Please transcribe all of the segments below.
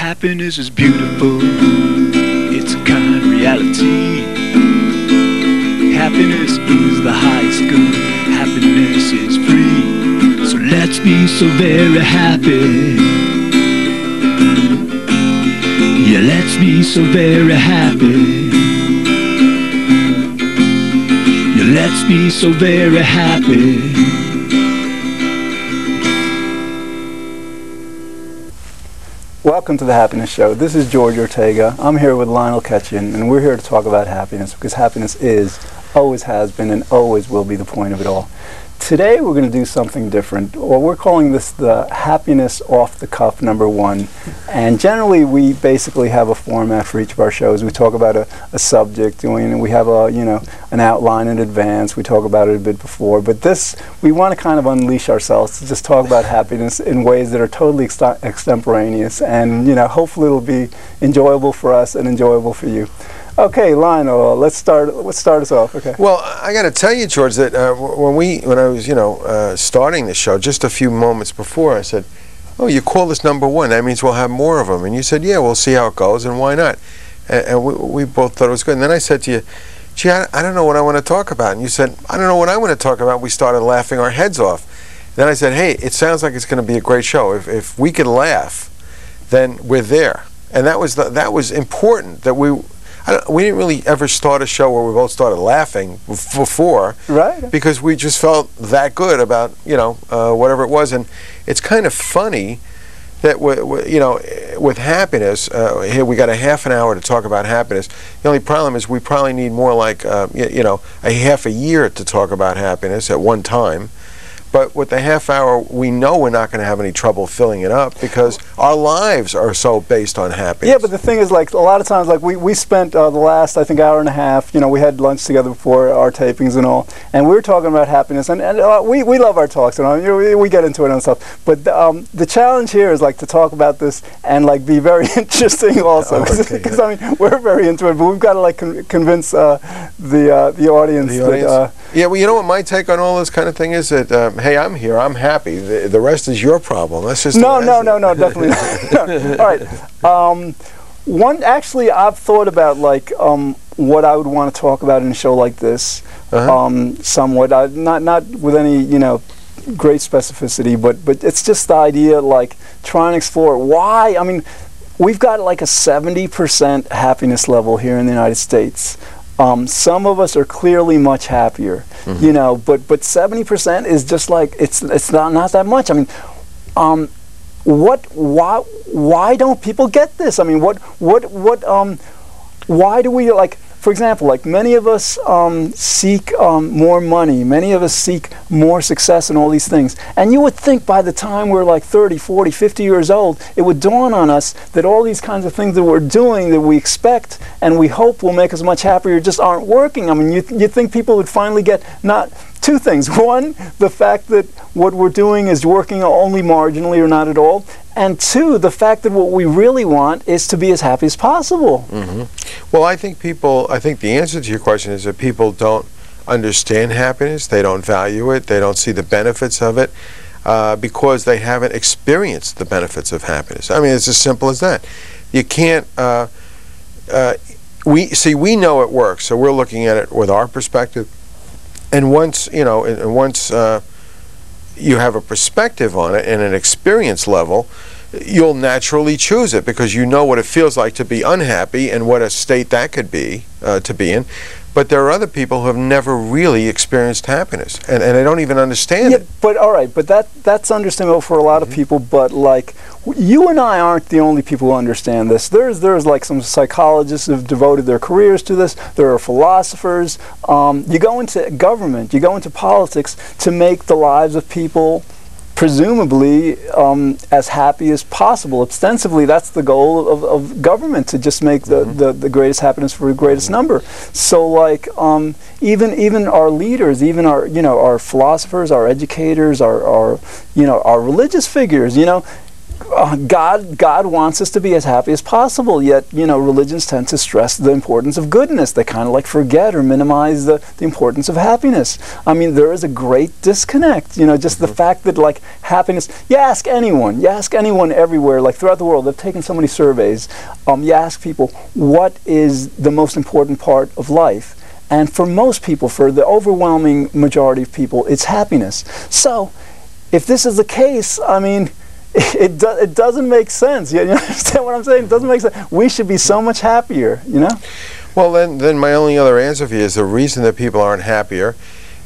Happiness is beautiful, it's a kind reality. Happiness is the highest good, happiness is free. So let's be so very happy. Yeah, let's be so very happy. Yeah, let's be so very happy. Welcome to the Happiness Show. This is George Ortega. I'm here with Lionel Ketchin, and we're here to talk about happiness because happiness is, always has been, and always will be the point of it all. Today we're going to do something different, or we're calling this the Happiness Off the Cuff #1. And generally we basically have a format for each of our shows. We talk about a subject, and we have an outline in advance. We talk about it a bit before. But this, we want to kind of unleash ourselves to just talk about happiness in ways that are totally extemporaneous. And hopefully it'll be enjoyable for us and enjoyable for you. Okay, Lionel, let's start us off. Okay. Well, I got to tell you, George, that when I was starting the show, just a few moments before, I said, "Oh, you call this #1? That means we'll have more of them." And you said, "Yeah, we'll see how it goes, and why not?" And we both thought it was good. And then I said to you, "Gee, I don't know what I want to talk about." And you said, "I don't know what I want to talk about." We started laughing our heads off. Then I said, "Hey, it sounds like it's going to be a great show. If we can laugh, then we're there." And that was important. That we didn't really ever start a show where we both started laughing before, right? Because we just felt that good about whatever it was. And it's kind of funny that with happiness, here we got a half an hour to talk about happiness. The only problem is we probably need more like a half a year to talk about happiness at one time. But with the half hour, we know we're not going to have any trouble filling it up because our lives are so based on happiness. Yeah, but the thing is, like, a lot of times, like, we spent the last, I think, hour and a half, we had lunch together before our tapings and all, and we were talking about happiness, and we love our talks, we get into it and stuff. But the challenge here is, like, to talk about this and, like, be very interesting also. Because, I mean, we're very into it, but we've got to, like, convince the audience. Yeah, well, you know what my take on all this kind of thing is? That, hey, I'm here, I'm happy. The rest is your problem. That's just no, definitely not. All right. Actually, I've thought about like what I would want to talk about in a show like this, somewhat. Not with any great specificity, but it's just the idea, like trying to explore why. I mean, we've got like a 70% happiness level here in the United States. Some of us are clearly much happier, but 70% is just like it's not that much. I mean, why don't people get this? I mean, why do we, like, for example, like many of us seek more money, many of us seek more success and all these things. And you would think by the time we're like 30, 40, 50 years old, it would dawn on us that all these kinds of things that we're doing, that we expect and we hope will make us much happier, just aren't working. I mean, you'd think people would finally get two things. One, the fact that what we're doing is working only marginally or not at all. And two, the fact that what we really want is to be as happy as possible. Well, I think the answer to your question is that people don't understand happiness, they don't value it, they don't see the benefits of it, because they haven't experienced the benefits of happiness. I mean, it's as simple as that. You can't, we know it works, so we're looking at it with our perspective. And once, you have a perspective on it and an experience level, you'll naturally choose it because you know what it feels like to be unhappy and what a state that could be to be in. But there are other people who have never really experienced happiness, and they don't even understand it. But all right, but that's understandable for a lot of people. But like, you and I aren't the only people who understand this. There's like some psychologists who have devoted their careers to this. There are philosophers. You go into government, you go into politics to make the lives of people presumably as happy as possible. Ostensibly, that's the goal of government, to just make the greatest happiness for the greatest number. So, like, even our leaders, even our philosophers, our educators, our religious figures, God wants us to be as happy as possible, yet, religions tend to stress the importance of goodness. They kind of like forget or minimize the importance of happiness. I mean, there is a great disconnect, just the fact that, like, happiness, you ask anyone everywhere, like throughout the world, they've taken so many surveys, you ask people, what is the most important part of life? And for most people, for the overwhelming majority of people, it's happiness. So, if this is the case, I mean, it doesn't make sense. You understand what I'm saying? It doesn't make sense. We should be so much happier, Well, then my only other answer for you is the reason that people aren't happier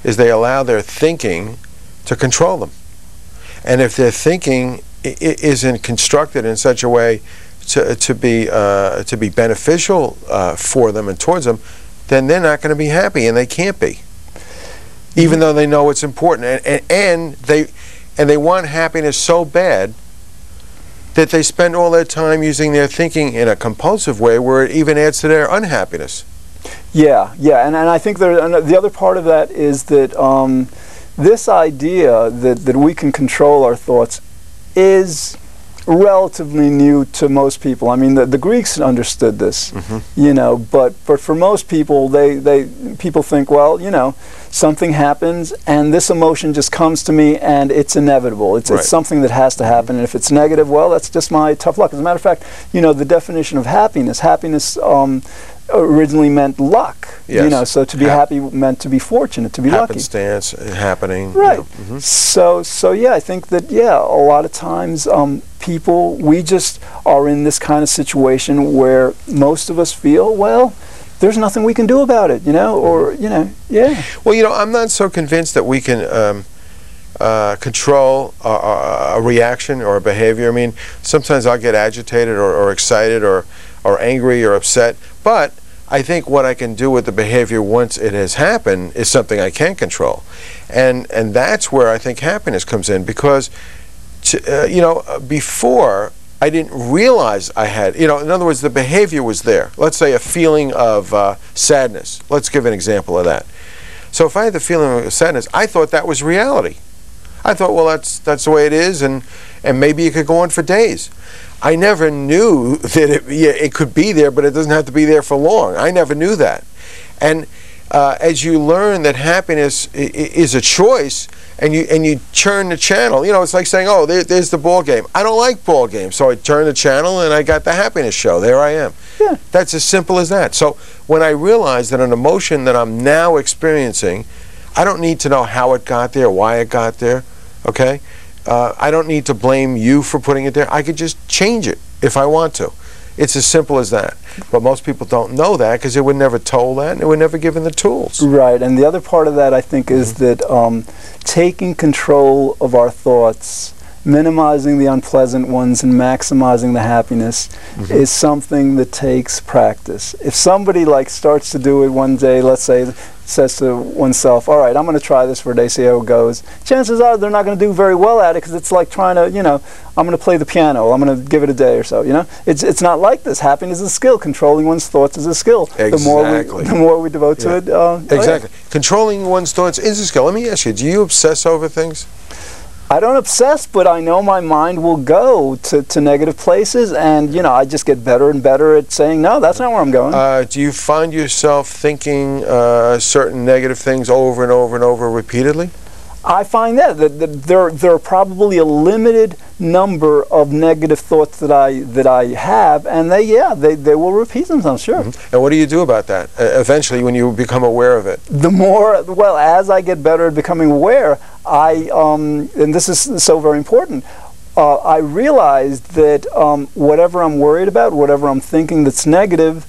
is they allow their thinking to control them. And if their thinking isn't constructed in such a way to be beneficial for them and towards them, then they're not going to be happy, and they can't be, even though they know it's important, and they want happiness so bad that they spend all their time using their thinking in a compulsive way where it even adds to their unhappiness. Yeah, and I think the other part of that is that this idea that we can control our thoughts is relatively new to most people. I mean, the Greeks understood this, but for most people, people think, well, something happens and this emotion just comes to me and it's inevitable. It's something that has to happen, and if it's negative, well, that's just my tough luck. As a matter of fact, the definition of happiness originally meant luck. Yes. So to be happy meant to be fortunate, to be lucky. Happenstance, happening. Right. So yeah, I think that a lot of times people, we just are in this kind of situation where most of us feel, well, there's nothing we can do about it, or yeah. Well, I'm not so convinced that we can control a reaction or a behavior. I mean, sometimes I'll get agitated or excited or angry or upset, but I think what I can do with the behavior once it has happened is something I can control, and that's where I think happiness comes in, because before I didn't realize I had, in other words, the behavior was there. Let's say a feeling of sadness. Let's give an example of that. So if I had the feeling of sadness, I thought that was reality. I thought, well, that's the way it is, and maybe it could go on for days. I never knew that it could be there, but it doesn't have to be there for long. I never knew that. And as you learn that happiness is a choice, and you turn the channel, it's like saying, oh, there's the ball game. I don't like ball games, so I turn the channel and I got the happiness show. There I am. Yeah. That's as simple as that. So when I realize that an emotion that I'm now experiencing, I don't need to know how it got there, why it got there, okay? I don't need to blame you for putting it there. I could just change it if I want to. It's as simple as that. But most people don't know that because they were never told that and they were never given the tools. Right, and the other part of that, I think, is that taking control of our thoughts, minimizing the unpleasant ones and maximizing the happiness is something that takes practice. If somebody starts to do it one day, let's say, says to oneself, all right, I'm going to try this for a day, see how it goes. Chances are they're not going to do very well at it, because it's like trying to, I'm going to play the piano, I'm going to give it a day or so, It's not like this. Happiness is a skill. Controlling one's thoughts is a skill. Exactly. The more we devote to it. Exactly. Controlling one's thoughts is a skill. Let me ask you, do you obsess over things? I don't obsess, but I know my mind will go to negative places, and I just get better and better at saying, no, that's not where I'm going. Do you find yourself thinking certain negative things over and over and over repeatedly? I find that there are probably a limited number of negative thoughts that I have, and they will repeat themselves, sure. And what do you do about that eventually when you become aware of it? As I get better at becoming aware, and this is so very important, I realized that whatever I'm worried about, whatever I'm thinking that's negative,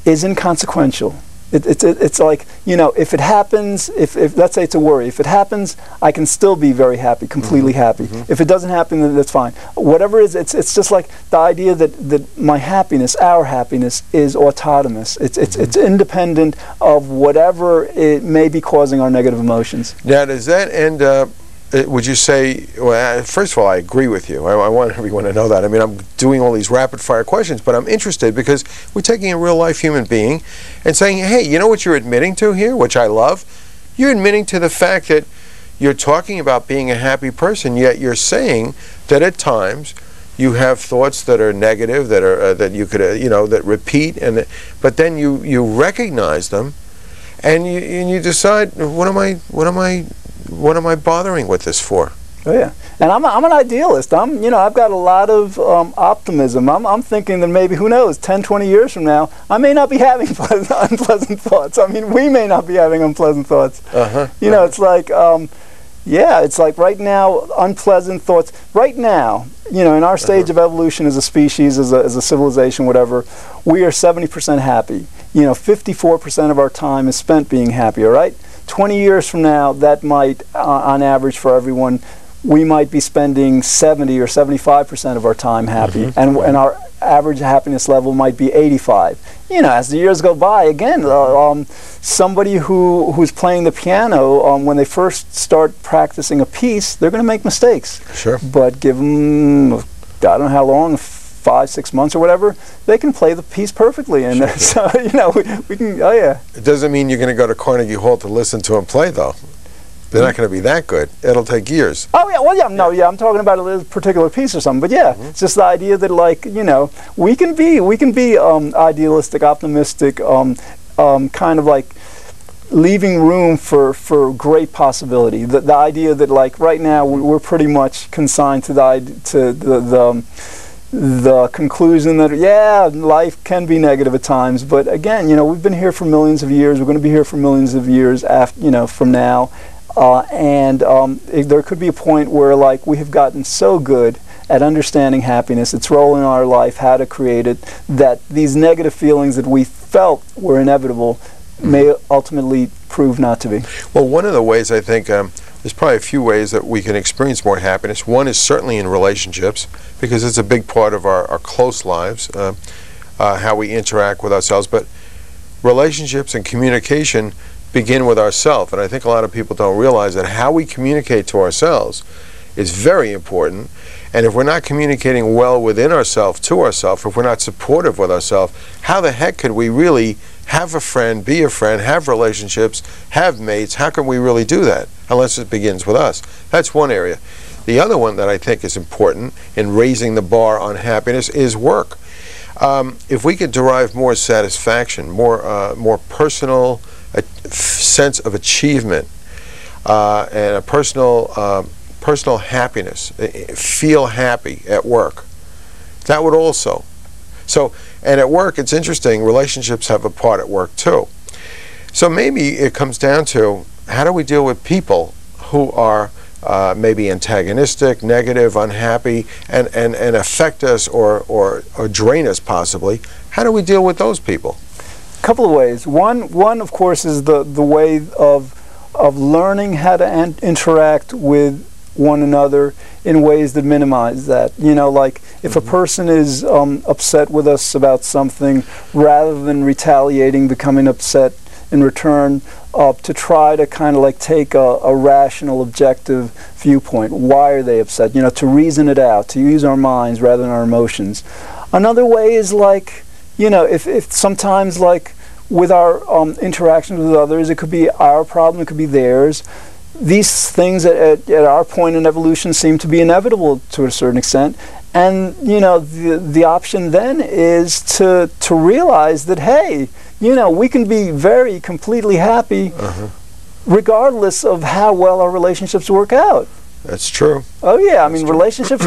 is inconsequential. It's like, if it happens, if let's say it's a worry, if it happens, I can still be very happy, completely happy. If it doesn't happen, then that's fine. Whatever it is, it's just like the idea that my happiness, our happiness, is autonomous. It's independent of whatever it may be causing our negative emotions. Now, does that end up, would you say, well, first of all, I agree with you. I want everyone to know that. I mean, I'm doing all these rapid-fire questions, but I'm interested because we're taking a real-life human being and saying, hey, you know what you're admitting to here, which I love? You're admitting to the fact that you're talking about being a happy person, yet you're saying that at times you have thoughts that are negative, that are that you could that repeat, but then you recognize them, and you decide, what am I bothering with this for? Oh yeah, and I'm an idealist. I've got a lot of optimism. I'm thinking that maybe, who knows, 10, 20 years from now, I may not be having unpleasant thoughts. I mean, we may not be having unpleasant thoughts. It's like, yeah, it's like right now, unpleasant thoughts. Right now, in our stage of evolution as a species, as a civilization, whatever, we are 70% happy. 54% of our time is spent being happy, all right? 20 years from now, that might, on average for everyone, we might be spending 70 or 75% of our time happy, and our average happiness level might be 85. As the years go by, again, somebody who's playing the piano, when they first start practicing a piece, they're going to make mistakes. Sure. But give them, I don't know how long, 5, 6 months or whatever, they can play the piece perfectly. And so, we can, oh yeah. It doesn't mean you're going to go to Carnegie Hall to listen to them play, though. They're not going to be that good. It'll take years. Oh yeah, well yeah, I'm talking about a particular piece or something. But yeah, it's just the idea that, like, we can be idealistic, optimistic, kind of like leaving room for great possibility. The idea that, like, right now we're pretty much consigned to the conclusion that, yeah, life can be negative at times, but again, we've been here for millions of years. We're going to be here for millions of years after, from now. There could be a point where, like, we have gotten so good at understanding happiness, its role in our life, how to create it, that these negative feelings that we felt were inevitable may ultimately prove not to be. Well, one of the ways, I think, there's probably a few ways that we can experience more happiness. One is certainly in relationships, because it's a big part of our close lives, how we interact with ourselves. But relationships and communication begin with ourselves, and I think a lot of people don't realize that how we communicate to ourselves is very important. And if we're not communicating well within ourselves, to ourselves, if we're not supportive with ourselves, how the heck could we really have a friend, be a friend, have relationships, have mates? How can we really do that unless it begins with us? That's one area. The other one that I think is important in raising the bar on happiness is work. If we could derive more satisfaction, more personal sense of achievement, and a personal happiness, feel happy at work, that would also. And at work, it's interesting, relationships have a part at work too. So maybe it comes down to, how do we deal with people who are maybe antagonistic, negative, unhappy, and affect us or drain us possibly? How do we deal with those people? Couple of ways. One, of course, is the way of learning how to interact with one another in ways that minimize that. Like, if a person is upset with us about something, rather than retaliating, becoming upset in return, to try to kind of like take a rational, objective viewpoint. Why are they upset? To reason it out, to use our minds rather than our emotions. Another way is, like, if sometimes, like, with our interactions with others, it could be our problem, it could be theirs. These things at our point in evolution seem to be inevitable to a certain extent. And, the option then is to realize that, hey, we can be very completely happy regardless of how well our relationships work out. That's true. Oh yeah, I mean, relationships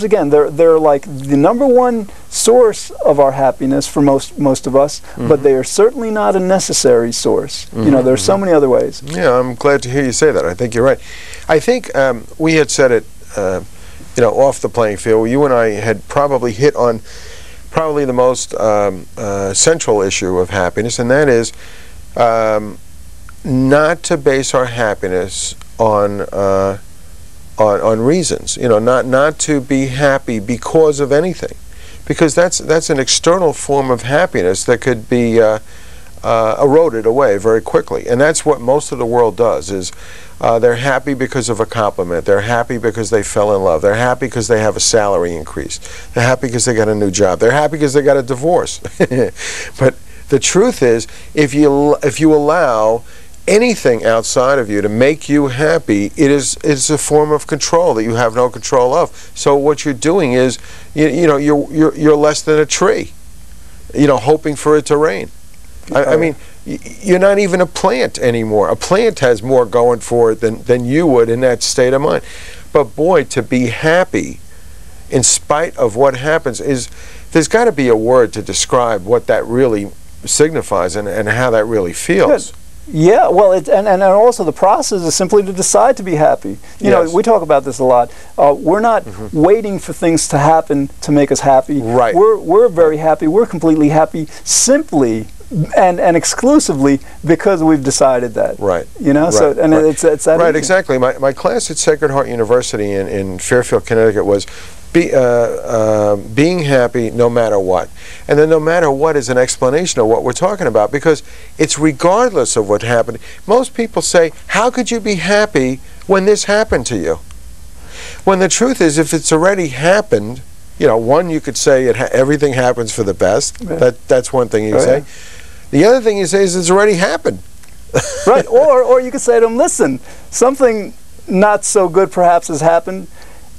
again, they're like the #1 source of our happiness for most of us, but they are certainly not a necessary source. There are so many other ways. Yeah, I'm glad to hear you say that. I think you're right. I think we had said it, off the playing field. You and I had probably hit on probably the most central issue of happiness, and that is not to base our happiness on reasons, not to be happy because of anything, because that's an external form of happiness that could be eroded away very quickly. And that's what most of the world does, is they're happy because of a compliment, they're happy because they fell in love, they're happy because they have a salary increase, they're happy because they got a new job, they're happy because they got a divorce. But the truth is, if you allow anything outside of you to make you happy, it's a form of control that you have no control of. So what you're doing is, you're less than a tree, hoping for it to rain. I mean, you're not even a plant anymore. A plant has more going for it than you would in that state of mind. But boy, to be happy in spite of what happens there's got to be a word to describe what that really signifies and how that really feels. Good. Yeah, well, and also the process is simply to decide to be happy. You know, we talk about this a lot. We're not waiting for things to happen to make us happy. Right. We're very happy. We're completely happy simply and exclusively because we've decided that. Right. You know, so and it's that. Right. Exactly. My class at Sacred Heart University in Fairfield, Connecticut was being happy no matter what. And then no matter what is an explanation of what we're talking about, because it's regardless of what happened. Most people say, how could you be happy when this happened to you? When the truth is, if it's already happened, one, you could say everything happens for the best. That's one thing you can say. The other thing you say is it's already happened. Right. Or you could say to them, listen, something not so good perhaps has happened.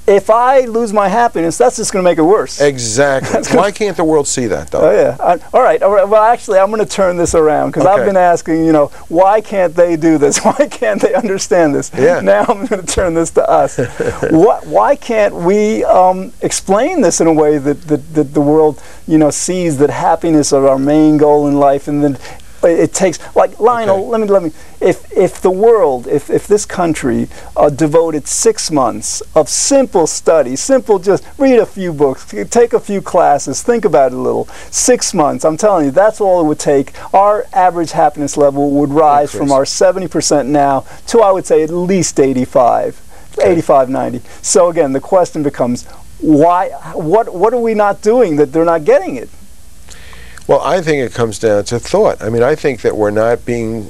If I lose my happiness, that's just going to make it worse. Exactly. Why can't the world see that, though? Oh, yeah. All right. Well, actually, I'm going to turn this around because I've been asking, why can't they do this? Why can't they understand this? Yeah. Now I'm going to turn this to us. Why can't we explain this in a way that the world, sees that happiness is our main goal in life, and then it takes, like, Lionel, let me, if the world, if this country devoted 6 months of simple study, just read a few books, take a few classes, think about it a little, 6 months, I'm telling you, that's all it would take. Our average happiness level would rise from our 70% now to, I would say, at least 85, 85, 90. So again, the question becomes, why, what are we not doing that they're not getting it? Well, I think it comes down to thought. I mean, I think that we're not being,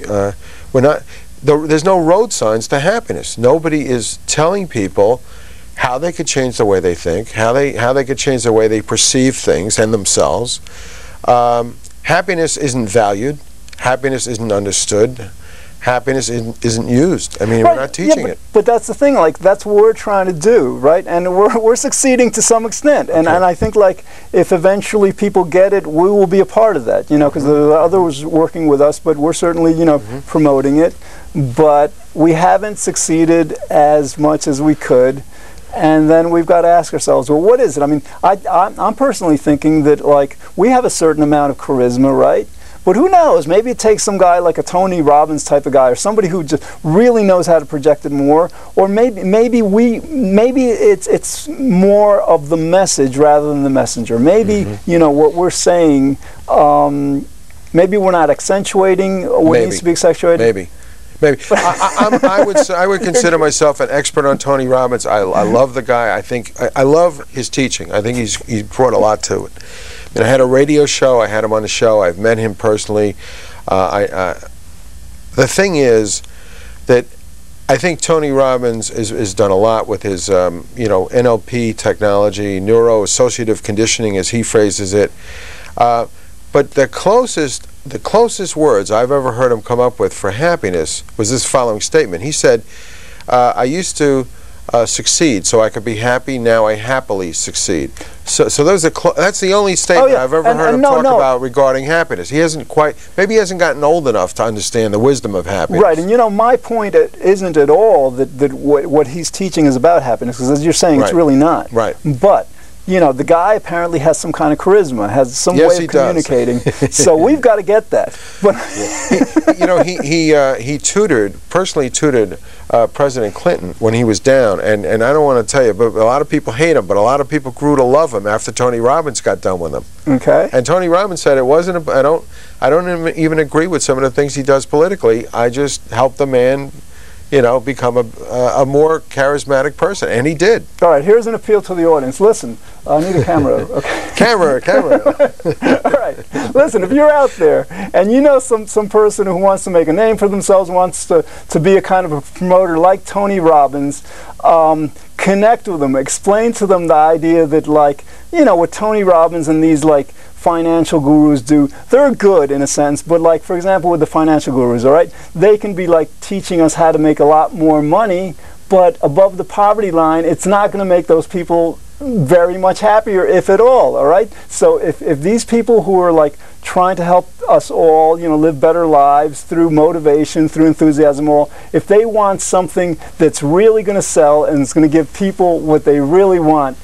there's no road signs to happiness. Nobody is telling people how they could change the way they think, how they could change the way they perceive things and themselves. Happiness isn't valued. Happiness isn't understood. Happiness isn't used. I mean, we're not teaching it. But that's the thing, like, that's what we're trying to do, right? And we're succeeding to some extent. And I think, like, if eventually people get it, we will be a part of that, because there are others working with us, but we're certainly, promoting it. But we haven't succeeded as much as we could. And then we've got to ask ourselves, well, what is it? I mean, I'm personally thinking that, like, we have a certain amount of charisma, right? But who knows? Maybe it takes some guy like a Tony Robbins type of guy, or somebody who just really knows how to project it more. Or maybe it's more of the message rather than the messenger. Maybe what we're saying. Maybe we're not accentuating what needs to be accentuated. Maybe. I would consider myself an expert on Tony Robbins. I love the guy. I love his teaching. I think he's brought a lot to it. And I had a radio show. I had him on the show. I've met him personally. The thing is that I think Tony Robbins has done a lot with his NLP technology, neuro-associative conditioning, as he phrases it. But the closest words I've ever heard him come up with for happiness was this following statement. He said, I used to succeed so I could be happy, now I happily succeed. So that's the only statement I've ever heard him talk about regarding happiness. Maybe he hasn't gotten old enough to understand the wisdom of happiness. Right, and my point isn't at all that what he's teaching is about happiness, because as you're saying, it's really not. Right. But the guy apparently has some kind of charisma, has some way of communicating. So we've got to get that. But he personally tutored President Clinton when he was down, and I don't want to tell you, but a lot of people hate him, but a lot of people grew to love him after Tony Robbins got done with him. Okay. And Tony Robbins said it wasn't. I don't even agree with some of the things he does politically. I just helped the man, become a more charismatic person, and he did. All right, here's an appeal to the audience. Listen, I need a camera. Okay. Camera. All right, listen, if you're out there and you know some person who wants to make a name for themselves, wants to be a kind of a promoter like Tony Robbins, connect with them, explain to them the idea that, like, with Tony Robbins and these, like, financial gurus do. They're good in a sense, but like, for example, with the financial gurus, all right, they can be like teaching us how to make a lot more money, but above the poverty line, it's not going to make those people very much happier, if at all right? So if these people who are like trying to help us all, you know, live better lives through motivation, through enthusiasm, all, if they want something that's really going to sell and it's going to give people what they really want,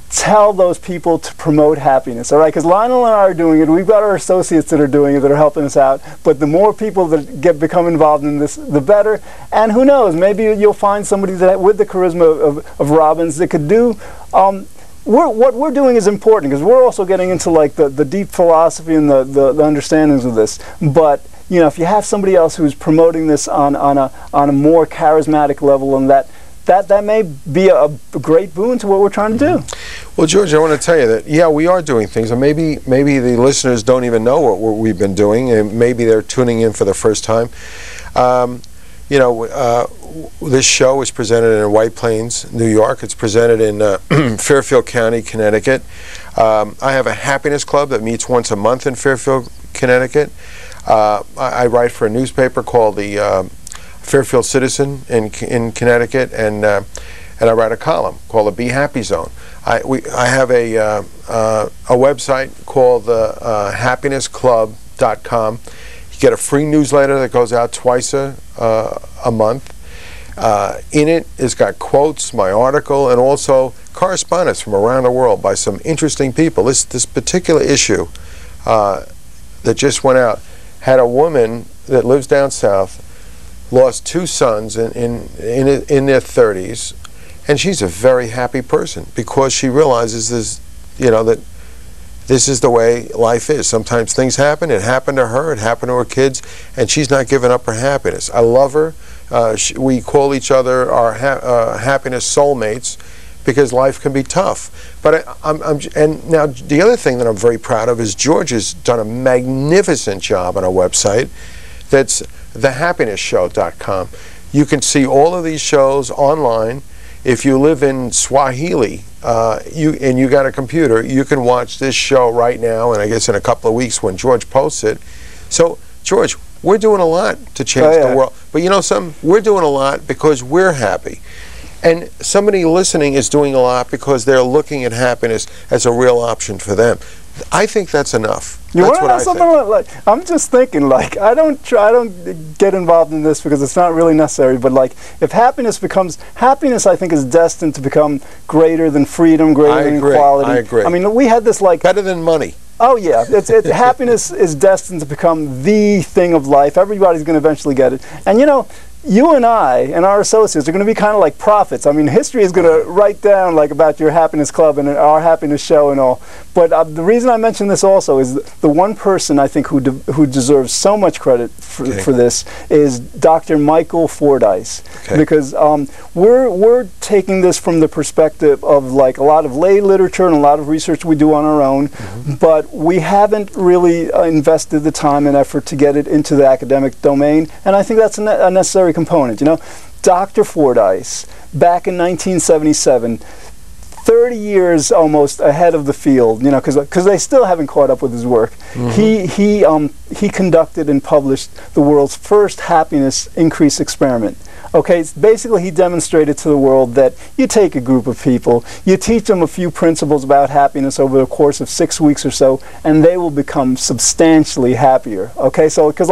tell those people to promote happiness, all right? Because Lionel and I are doing it. We've got our associates that are doing it, that are helping us out. But the more people that become involved in this, the better. And who knows? Maybe you'll find somebody that, with the charisma of Robbins, that could do. What we're doing is important, because we're also getting into like the deep philosophy and the understandings of this. But you know, if you have somebody else who's promoting this on a more charismatic level, and that may be a great boon to what we're trying to do. Well, George, I want to tell you that, yeah, we are doing things, and maybe the listeners don't even know what we've been doing, and maybe they're tuning in for the first time. You know, this show is presented in White Plains, New York. It's presented in Fairfield County, Connecticut. I have a happiness club that meets once a month in Fairfield, Connecticut. I write for a newspaper called the Fairfield Citizen in Connecticut, and I write a column called the Be Happy Zone. I have a website called the happinessclub.com. You get a free newsletter that goes out twice a month. In it, it's got quotes, my article, and also correspondence from around the world by some interesting people. This particular issue that just went out had a woman that lives down south, lost two sons in their 30s, and she's a very happy person because she realizes this, you know, that this is the way life is. Sometimes things happen. It happened to her. It happened to her kids, and she's not giving up her happiness. I love her. We call each other our happiness soulmates because life can be tough. But and now the other thing that I'm very proud of is George has done a magnificent job on our website. That's thehappiness.show.com. You can see all of these shows online. If you live in Swahili and you got a computer, you can watch this show right now, and I guess in a couple of weeks when George posts it. So, George, we're doing a lot to change the world. But you know something? We're doing a lot because we're happy. And somebody listening is doing a lot because they're looking at happiness as a real option for them. I think that's enough. You want to know something like? I'm just thinking, like, I don't get involved in this because it's not really necessary. But like, if happiness, I think, is destined to become greater than freedom, greater than equality. I agree. I mean, we had this like better than money. Oh yeah, happiness is destined to become the thing of life. Everybody's going to eventually get it, and you know. You and I and our associates are going to be kind of like prophets. I mean, history is going to write down like about your happiness club and our happiness show and all. But the reason I mention this also is the one person I think who deserves so much credit for this is Dr. Michael Fordyce, because we're taking this from the perspective of like a lot of lay literature and a lot of research we do on our own, but we haven't really invested the time and effort to get it into the academic domain, and I think that's a necessary component. You know, Dr. Fordyce, back in 1977, 30 years almost ahead of the field, you know, because they still haven't caught up with his work. He conducted and published the world's first happiness increase experiment. Okay, basically he demonstrated to the world that you take a group of people, you teach them a few principles about happiness over the course of 6 weeks or so, and they will become substantially happier. Okay, so because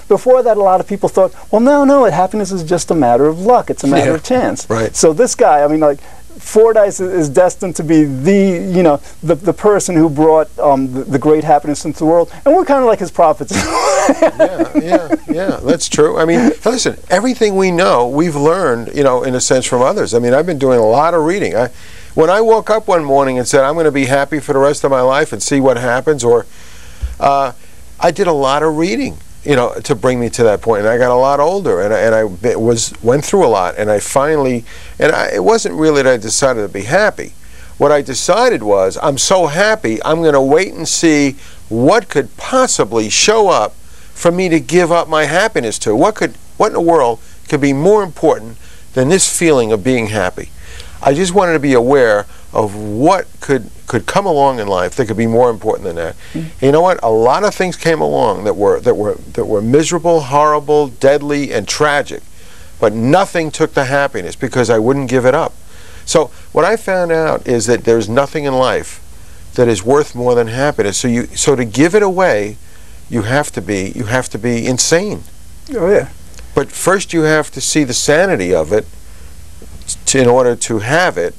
before that a lot of people thought, well, no, happiness is just a matter of luck, it's a matter of chance. Right. So this guy, I mean, like, Fordyce is destined to be the person who brought the great happiness into the world, and we're kind of like his prophets. yeah, that's true. I mean, listen, everything we know, we've learned, you know, in a sense from others. I mean, I've been doing a lot of reading. When I woke up one morning and said, I'm going to be happy for the rest of my life and see what happens, or I did a lot of reading, you know, to bring me to that point. And I got a lot older, and I went through a lot, and I finally, it wasn't really that I decided to be happy. What I decided was, I'm so happy, I'm going to wait and see what could possibly show up for me to give up my happiness to. What in the world could be more important than this feeling of being happy? I just wanted to be aware of what could come along in life that could be more important than that. You know what? A lot of things came along that were miserable, horrible, deadly, and tragic, but nothing took the happiness because I wouldn't give it up. So what I found out is that there's nothing in life that is worth more than happiness. So to give it away, you have to be insane. Oh yeah. But first you have to see the sanity of it in order to have it,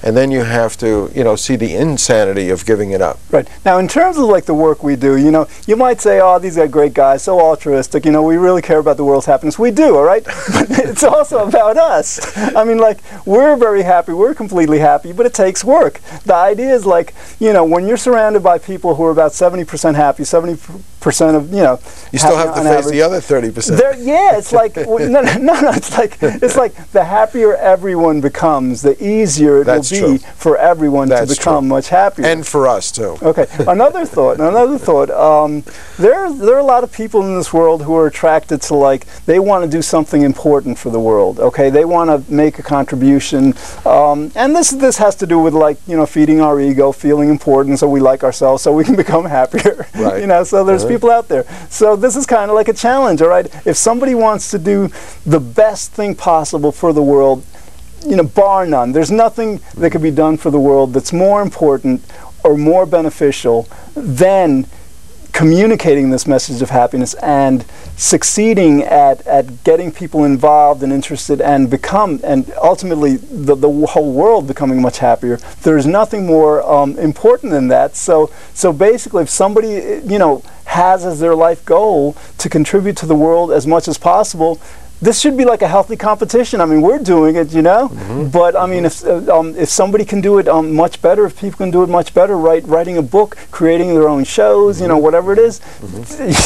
and then you have to, see the insanity of giving it up. Right. Now, in terms of like the work we do, you might say, oh, these are great guys, so altruistic, we really care about the world's happiness. We do, all right? But it's also about us. I mean, like, we're very happy, we're completely happy, but it takes work. The idea is like, when you're surrounded by people who are about 70% happy, 70% of, you still have to face average, the other 30%. Yeah, it's like, no, it's like the happier everyone becomes, the easier it will be for everyone to become much happier. And for us, too. Okay, another thought. There are a lot of people in this world who are attracted to, like, they want to do something important for the world, okay? They want to make a contribution, and this has to do with, like, feeding our ego, feeling important so we like ourselves so we can become happier. Right. So there's people out there. So this is kind of like a challenge, all right? If somebody wants to do the best thing possible for the world, bar none, there's nothing that could be done for the world that's more important or more beneficial than communicating this message of happiness and succeeding at getting people involved and interested and ultimately the whole world becoming much happier. There's nothing more important than that. So basically, if somebody has as their life goal to contribute to the world as much as possible, this should be like a healthy competition. I mean, we're doing it, but I mean, if somebody can do it much better, if people can do it much better, writing a book, creating their own shows, whatever it is,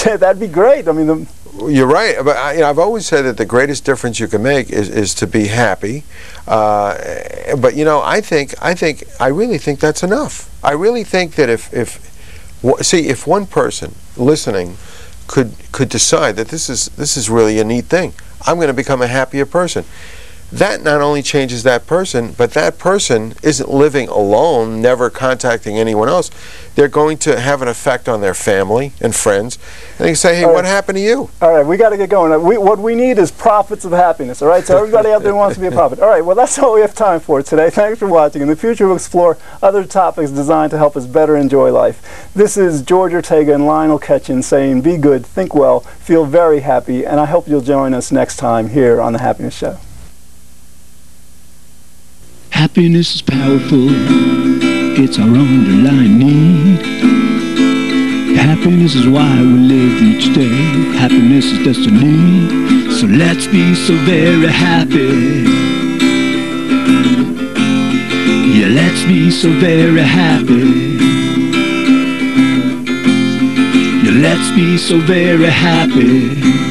that'd be great. I mean, you're right, but I've always said that the greatest difference you can make is to be happy. But I really think that's enough. I really think that if one person listening could decide that this is really a neat thing, I'm going to become a happier person. That not only changes that person, but that person isn't living alone, never contacting anyone else. They're going to have an effect on their family and friends. And they say, hey, what happened to you? All right, we got to get going. What we need is profits of happiness, all right? So everybody out there wants to be a prophet. All right, well, that's all we have time for today. Thanks for watching. In the future, we'll explore other topics designed to help us better enjoy life. This is George Ortega and Lionel Ketchen saying, be good, think well, feel very happy, and I hope you'll join us next time here on The Happiness Show. Happiness is powerful, it's our underlying need. Happiness is why we live each day, happiness is destiny. So let's be so very happy. Yeah, let's be so very happy. Yeah, let's be so very happy.